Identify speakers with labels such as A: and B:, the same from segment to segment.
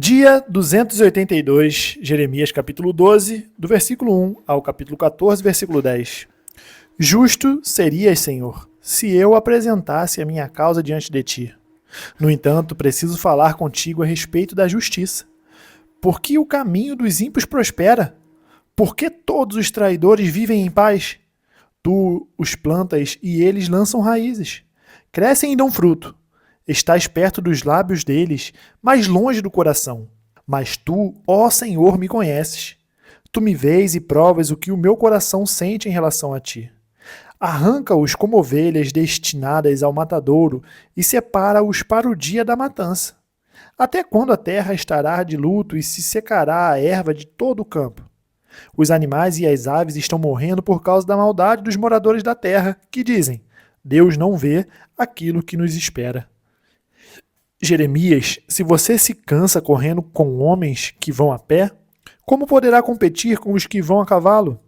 A: Dia 282, Jeremias capítulo 12, do versículo 1 ao capítulo 14, versículo 10. Justo serias, Senhor, se eu apresentasse a minha causa diante de ti. No entanto, preciso falar contigo a respeito da justiça. Por que o caminho dos ímpios prospera? Por que todos os traidores vivem em paz? Tu os plantas e eles lançam raízes. Crescem e dão fruto. Estás perto dos lábios deles, mas longe do coração. Mas tu, ó Senhor, me conheces. Tu me vês e provas o que o meu coração sente em relação a ti. Arranca-os como ovelhas destinadas ao matadouro e separa-os para o dia da matança. Até quando a terra estará de luto e se secará a erva de todo o campo? Os animais e as aves estão morrendo por causa da maldade dos moradores da terra, que dizem: Deus não vê aquilo que nos espera. Jeremias, se você se cansa correndo com homens que vão a pé, como poderá competir com os que vão a cavalo?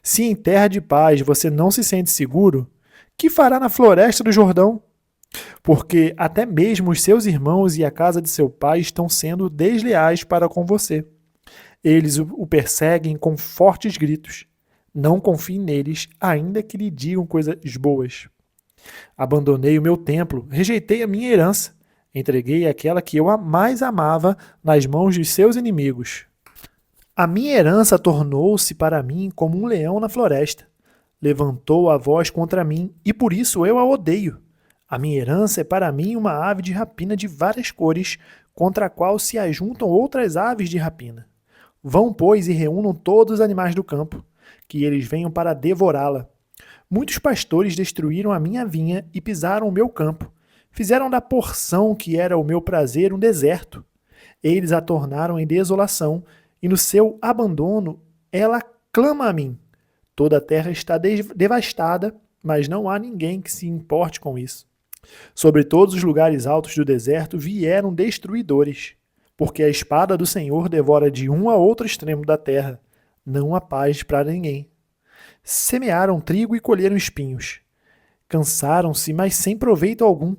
A: Se em terra de paz você não se sente seguro, que fará na floresta do Jordão? Porque até mesmo os seus irmãos e a casa de seu pai estão sendo desleais para com você. Eles o perseguem com fortes gritos. Não confie neles, ainda que lhe digam coisas boas. Abandonei o meu templo, rejeitei a minha herança. Entreguei aquela que eu mais amava nas mãos de seus inimigos. A minha herança tornou-se para mim como um leão na floresta. Levantou a voz contra mim e por isso eu a odeio. A minha herança é para mim uma ave de rapina de várias cores, contra a qual se ajuntam outras aves de rapina. Vão, pois, e reúnam todos os animais do campo, que eles venham para devorá-la. Muitos pastores destruíram a minha vinha e pisaram o meu campo. Fizeram da porção que era o meu prazer um deserto. Eles a tornaram em desolação, e no seu abandono ela clama a mim. Toda a terra está devastada, mas não há ninguém que se importe com isso. Sobre todos os lugares altos do deserto vieram destruidores, porque a espada do Senhor devora de um a outro extremo da terra. Não há paz para ninguém. Semearam trigo e colheram espinhos. Cansaram-se, mas sem proveito algum.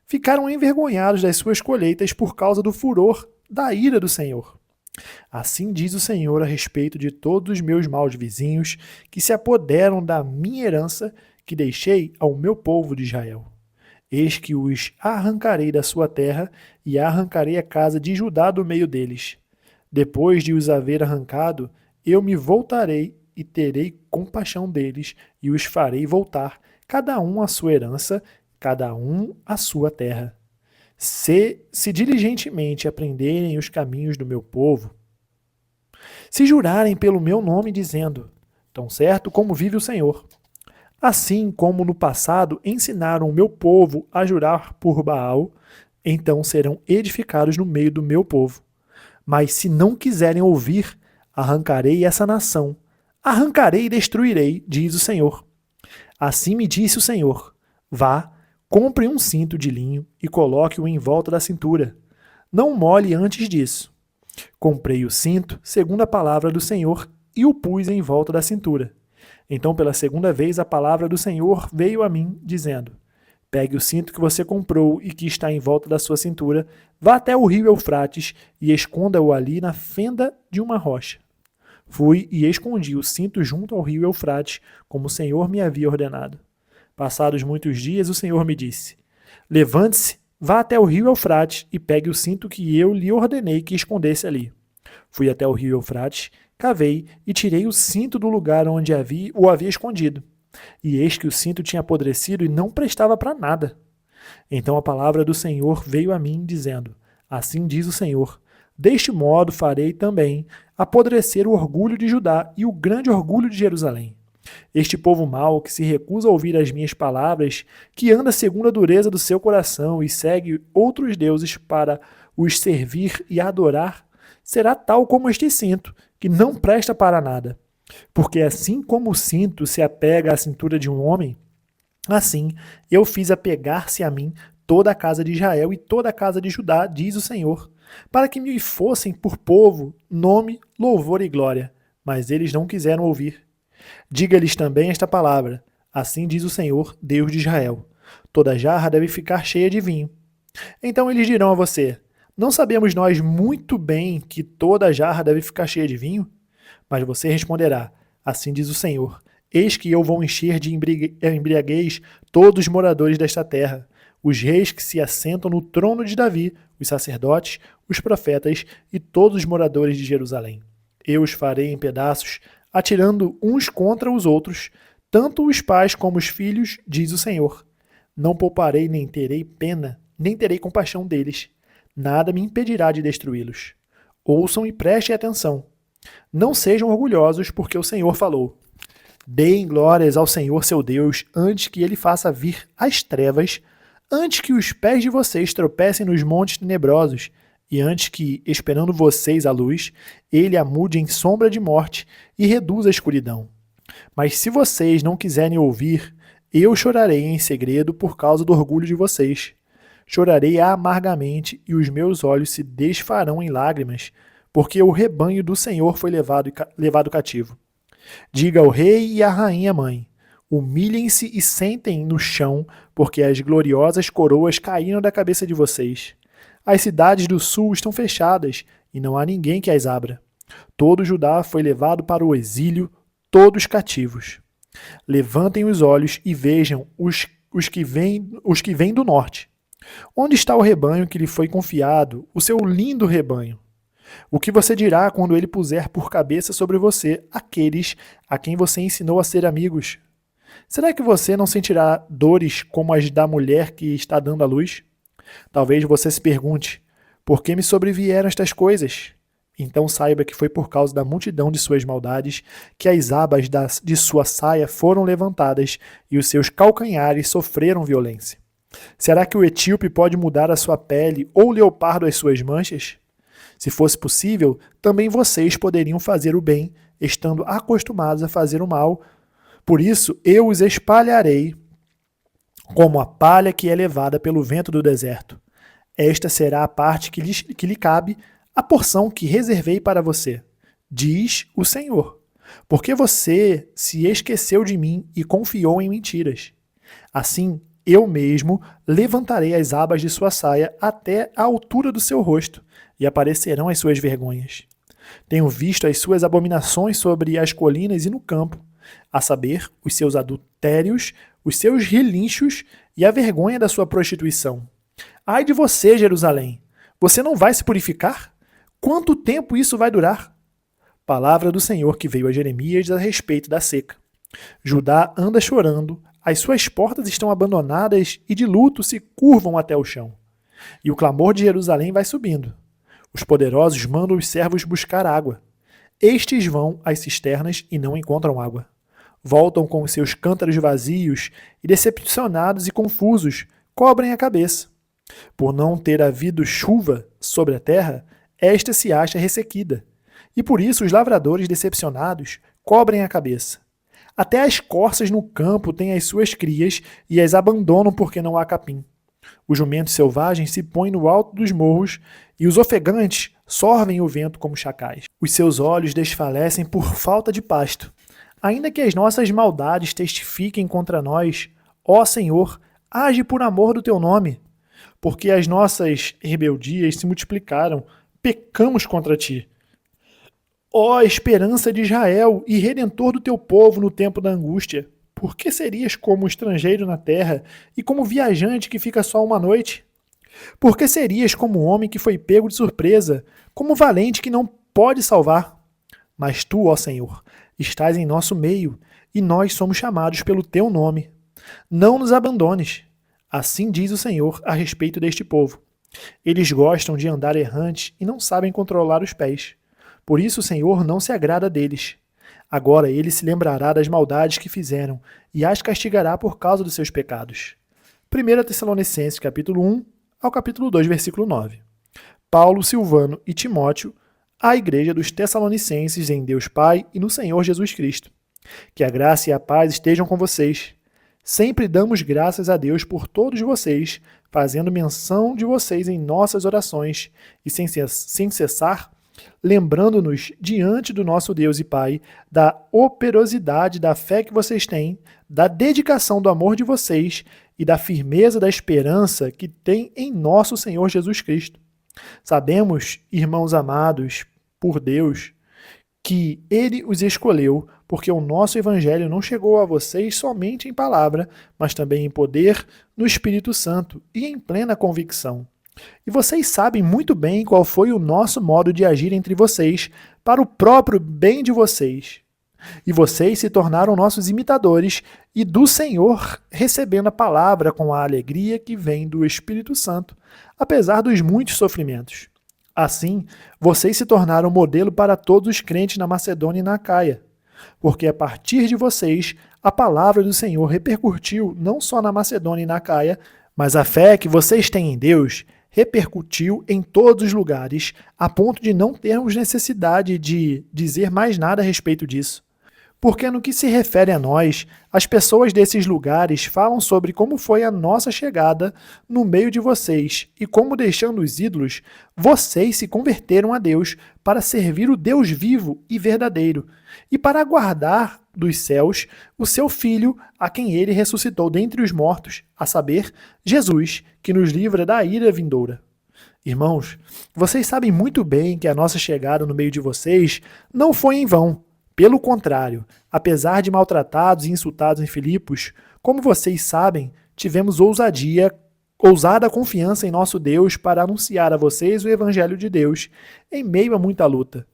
A: Ficaram envergonhados das suas colheitas por causa do furor da ira do Senhor. Assim diz o Senhor a respeito de todos os meus maus vizinhos que se apoderam da minha herança que deixei ao meu povo de Israel. Eis que os arrancarei da sua terra e arrancarei a casa de Judá do meio deles. Depois de os haver arrancado, eu me voltarei e terei compaixão deles e os farei voltar, cada um à sua herança, cada um à sua terra. Se diligentemente aprenderem os caminhos do meu povo, se jurarem pelo meu nome dizendo, tão certo como vive o Senhor, assim como no passado ensinaram o meu povo a jurar por Baal, então serão edificados no meio do meu povo. Mas se não quiserem ouvir, arrancarei essa nação, arrancarei e destruirei, diz o Senhor. Assim me disse o Senhor, vá, compre um cinto de linho e coloque-o em volta da cintura. Não molhe antes disso. Comprei o cinto, segundo a palavra do Senhor, e o pus em volta da cintura. Então, pela segunda vez, a palavra do Senhor veio a mim, dizendo, pegue o cinto que você comprou e que está em volta da sua cintura, vá até o rio Eufrates e esconda-o ali na fenda de uma rocha. Fui e escondi o cinto junto ao rio Eufrates, como o Senhor me havia ordenado. Passados muitos dias, o Senhor me disse, levante-se, vá até o rio Eufrates e pegue o cinto que eu lhe ordenei que escondesse ali. Fui até o rio Eufrates, cavei e tirei o cinto do lugar onde o havia escondido. E eis que o cinto tinha apodrecido e não prestava para nada. Então a palavra do Senhor veio a mim, dizendo, assim diz o Senhor, deste modo farei também apodrecer o orgulho de Judá e o grande orgulho de Jerusalém. Este povo mau que se recusa a ouvir as minhas palavras, que anda segundo a dureza do seu coração e segue outros deuses para os servir e adorar, será tal como este cinto, que não presta para nada. Porque assim como o cinto se apega à cintura de um homem, assim eu fiz apegar-se a mim toda a casa de Israel e toda a casa de Judá, diz o Senhor, para que me fossem por povo, nome, louvor e glória. Mas eles não quiseram ouvir. Diga-lhes também esta palavra, assim diz o Senhor, Deus de Israel. Toda jarra deve ficar cheia de vinho. Então eles dirão a você, Não sabemos nós muito bem que toda a jarra deve ficar cheia de vinho? Mas você responderá, assim diz o Senhor, eis que eu vou encher de embriaguez todos os moradores desta terra, os reis que se assentam no trono de Davi, os sacerdotes, os profetas e todos os moradores de Jerusalém. Eu os farei em pedaços, atirando uns contra os outros, tanto os pais como os filhos, diz o Senhor. Não pouparei nem terei pena, nem terei compaixão deles. Nada me impedirá de destruí-los. Ouçam e prestem atenção. Não sejam orgulhosos, porque o Senhor falou. Deem glórias ao Senhor seu Deus, antes que ele faça vir as trevas, antes que os pés de vocês tropecem nos montes tenebrosos, e antes que, esperando vocês a luz, ele a mude em sombra de morte e reduza a escuridão. Mas se vocês não quiserem ouvir, eu chorarei em segredo por causa do orgulho de vocês. Chorarei amargamente e os meus olhos se desfarão em lágrimas, porque o rebanho do Senhor foi levado cativo. Diga ao rei e à rainha mãe, humilhem-se e sentem no chão, porque as gloriosas coroas caíram da cabeça de vocês. As cidades do sul estão fechadas, e não há ninguém que as abra. Todo Judá foi levado para o exílio, todos cativos. Levantem os olhos e vejam os que vêm do norte. Onde está o rebanho que lhe foi confiado, o seu lindo rebanho? O que você dirá quando ele puser por cabeça sobre você aqueles a quem você ensinou a ser amigos? Será que você não sentirá dores como as da mulher que está dando à luz? Talvez você se pergunte, por que me sobrevieram estas coisas? Então saiba que foi por causa da multidão de suas maldades que as abas de sua saia foram levantadas e os seus calcanhares sofreram violência. Será que o etíope pode mudar a sua pele ou o leopardo as suas manchas? Se fosse possível, também vocês poderiam fazer o bem, estando acostumados a fazer o mal. Por isso, eu os espalharei como a palha que é levada pelo vento do deserto. Esta será a parte que lhe cabe, a porção que reservei para você, diz o Senhor. Porque você se esqueceu de mim e confiou em mentiras. Assim, eu mesmo levantarei as abas de sua saia até a altura do seu rosto, e aparecerão as suas vergonhas. Tenho visto as suas abominações sobre as colinas e no campo, a saber, os seus adultérios, os seus relinchos e a vergonha da sua prostituição. Ai de você, Jerusalém! Você não vai se purificar? Quanto tempo isso vai durar? Palavra do Senhor que veio a Jeremias a respeito da seca. Judá anda chorando, as suas portas estão abandonadas e de luto se curvam até o chão. E o clamor de Jerusalém vai subindo. Os poderosos mandam os servos buscar água. Estes vão às cisternas e não encontram água. Voltam com os seus cântaros vazios e, decepcionados e confusos, cobrem a cabeça. Por não ter havido chuva sobre a terra, esta se acha ressequida. E por isso os lavradores decepcionados cobrem a cabeça. Até as corças no campo têm as suas crias e as abandonam porque não há capim. Os jumentos selvagens se põem no alto dos morros e os ofegantes sorvem o vento como chacais. Os seus olhos desfalecem por falta de pasto. Ainda que as nossas maldades testifiquem contra nós, ó Senhor, age por amor do teu nome. Porque as nossas rebeldias se multiplicaram, pecamos contra ti. Ó esperança de Israel e redentor do teu povo no tempo da angústia, por que serias como estrangeiro na terra e como viajante que fica só uma noite? Por que serias como homem que foi pego de surpresa, como valente que não pode salvar? Mas tu, ó Senhor, estás em nosso meio e nós somos chamados pelo teu nome. Não nos abandones. Assim diz o Senhor a respeito deste povo. Eles gostam de andar errantes e não sabem controlar os pés. Por isso o Senhor não se agrada deles. Agora ele se lembrará das maldades que fizeram e as castigará por causa dos seus pecados. 1 Tessalonicenses capítulo 1 ao capítulo 2, versículo 9. Paulo, Silvano e Timóteo, à igreja dos Tessalonicenses em Deus Pai e no Senhor Jesus Cristo. Que a graça e a paz estejam com vocês. Sempre damos graças a Deus por todos vocês, fazendo menção de vocês em nossas orações e sem cessar, lembrando-nos diante do nosso Deus e Pai da operosidade da fé que vocês têm, da dedicação do amor de vocês e da firmeza da esperança que têm em nosso Senhor Jesus Cristo. Sabemos, irmãos amados por Deus, que Ele os escolheu, porque o nosso Evangelho não chegou a vocês somente em palavra, mas também em poder, no Espírito Santo e em plena convicção. E vocês sabem muito bem qual foi o nosso modo de agir entre vocês, para o próprio bem de vocês. E vocês se tornaram nossos imitadores e do Senhor, recebendo a palavra com a alegria que vem do Espírito Santo, apesar dos muitos sofrimentos. Assim, vocês se tornaram modelo para todos os crentes na Macedônia e na Acaia, porque a partir de vocês, a palavra do Senhor repercutiu não só na Macedônia e na Acaia, mas a fé que vocês têm em Deus repercutiu em todos os lugares, a ponto de não termos necessidade de dizer mais nada a respeito disso. Porque no que se refere a nós, as pessoas desses lugares falam sobre como foi a nossa chegada no meio de vocês e como, deixando os ídolos, vocês se converteram a Deus para servir o Deus vivo e verdadeiro e para aguardar dos céus o seu Filho, a quem ele ressuscitou dentre os mortos, a saber, Jesus, que nos livra da ira vindoura. Irmãos, vocês sabem muito bem que a nossa chegada no meio de vocês não foi em vão. Pelo contrário, apesar de maltratados e insultados em Filipos, como vocês sabem, tivemos ousada confiança em nosso Deus para anunciar a vocês o Evangelho de Deus, em meio a muita luta.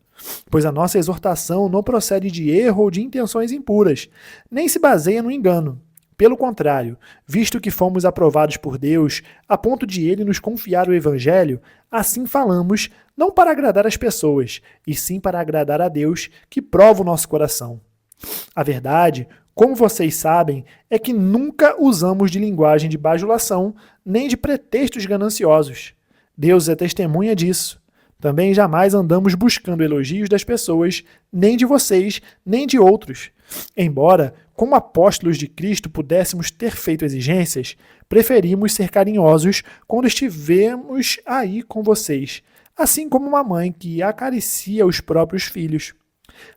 A: Pois a nossa exortação não procede de erro ou de intenções impuras, nem se baseia no engano. Pelo contrário, visto que fomos aprovados por Deus, a ponto de Ele nos confiar o Evangelho, assim falamos, não para agradar as pessoas, e sim para agradar a Deus, que prova o nosso coração. A verdade, como vocês sabem, é que nunca usamos de linguagem de bajulação, nem de pretextos gananciosos. Deus é testemunha disso. Também jamais andamos buscando elogios das pessoas, nem de vocês, nem de outros. Embora, como apóstolos de Cristo, pudéssemos ter feito exigências, preferimos ser carinhosos quando estivemos aí com vocês, assim como uma mãe que acaricia os próprios filhos.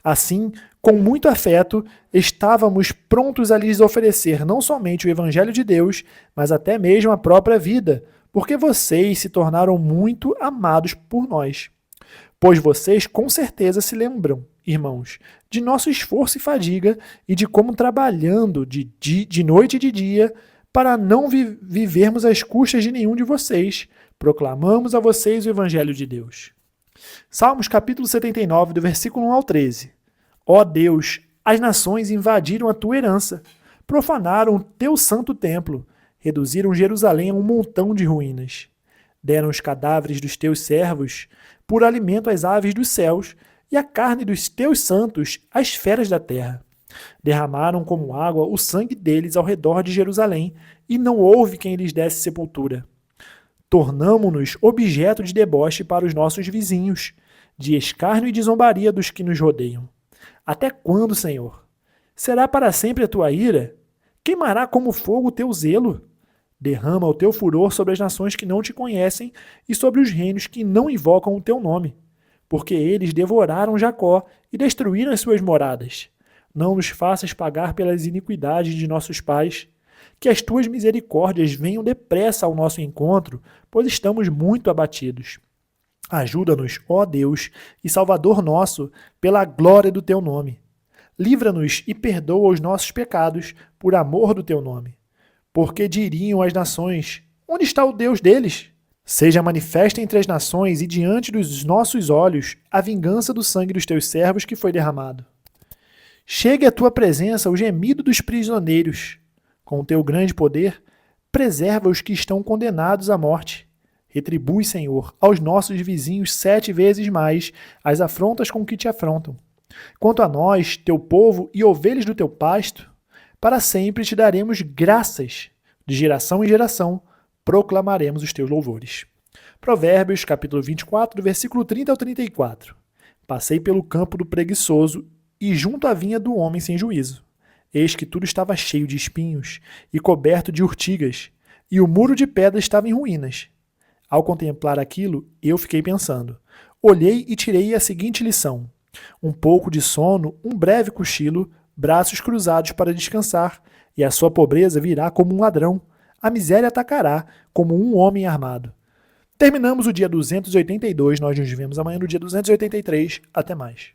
A: Assim, com muito afeto, estávamos prontos a lhes oferecer não somente o Evangelho de Deus, mas até mesmo a própria vida, porque vocês se tornaram muito amados por nós. Pois vocês com certeza se lembram, irmãos, de nosso esforço e fadiga e de como trabalhando de noite e de dia para não vivermos às custas de nenhum de vocês, proclamamos a vocês o Evangelho de Deus. Salmos capítulo 79, do versículo 1 ao 13. Ó Deus, as nações invadiram a tua herança, profanaram o teu santo templo, reduziram Jerusalém a um montão de ruínas. Deram os cadáveres dos teus servos por alimento às aves dos céus e a carne dos teus santos às feras da terra. Derramaram como água o sangue deles ao redor de Jerusalém e não houve quem lhes desse sepultura. Tornamo-nos objeto de deboche para os nossos vizinhos, de escárnio e de zombaria dos que nos rodeiam. Até quando, Senhor? Será para sempre a tua ira? Queimará como fogo o teu zelo? Derrama o teu furor sobre as nações que não te conhecem e sobre os reinos que não invocam o teu nome, porque eles devoraram Jacó e destruíram as suas moradas. Não nos faças pagar pelas iniquidades de nossos pais. Que as tuas misericórdias venham depressa ao nosso encontro, pois estamos muito abatidos. Ajuda-nos, ó Deus, e Salvador nosso, pela glória do teu nome. Livra-nos e perdoa os nossos pecados, por amor do teu nome. Porque diriam as nações, onde está o Deus deles? Seja manifesta entre as nações e diante dos nossos olhos a vingança do sangue dos teus servos que foi derramado. Chegue à tua presença o gemido dos prisioneiros. Com o teu grande poder, preserva os que estão condenados à morte. Retribui, Senhor, aos nossos vizinhos 7 vezes mais as afrontas com que te afrontam. Quanto a nós, teu povo e ovelhas do teu pasto, para sempre te daremos graças. De geração em geração, proclamaremos os teus louvores. Provérbios, capítulo 24, do versículo 30 ao 34. Passei pelo campo do preguiçoso e junto à vinha do homem sem juízo. Eis que tudo estava cheio de espinhos e coberto de urtigas, e o muro de pedra estava em ruínas. Ao contemplar aquilo, eu fiquei pensando. Olhei e tirei a seguinte lição. Um pouco de sono, um breve cochilo, braços cruzados para descansar, e a sua pobreza virá como um ladrão. A miséria atacará como um homem armado. Terminamos o dia 282, nós nos vemos amanhã no dia 283. Até mais.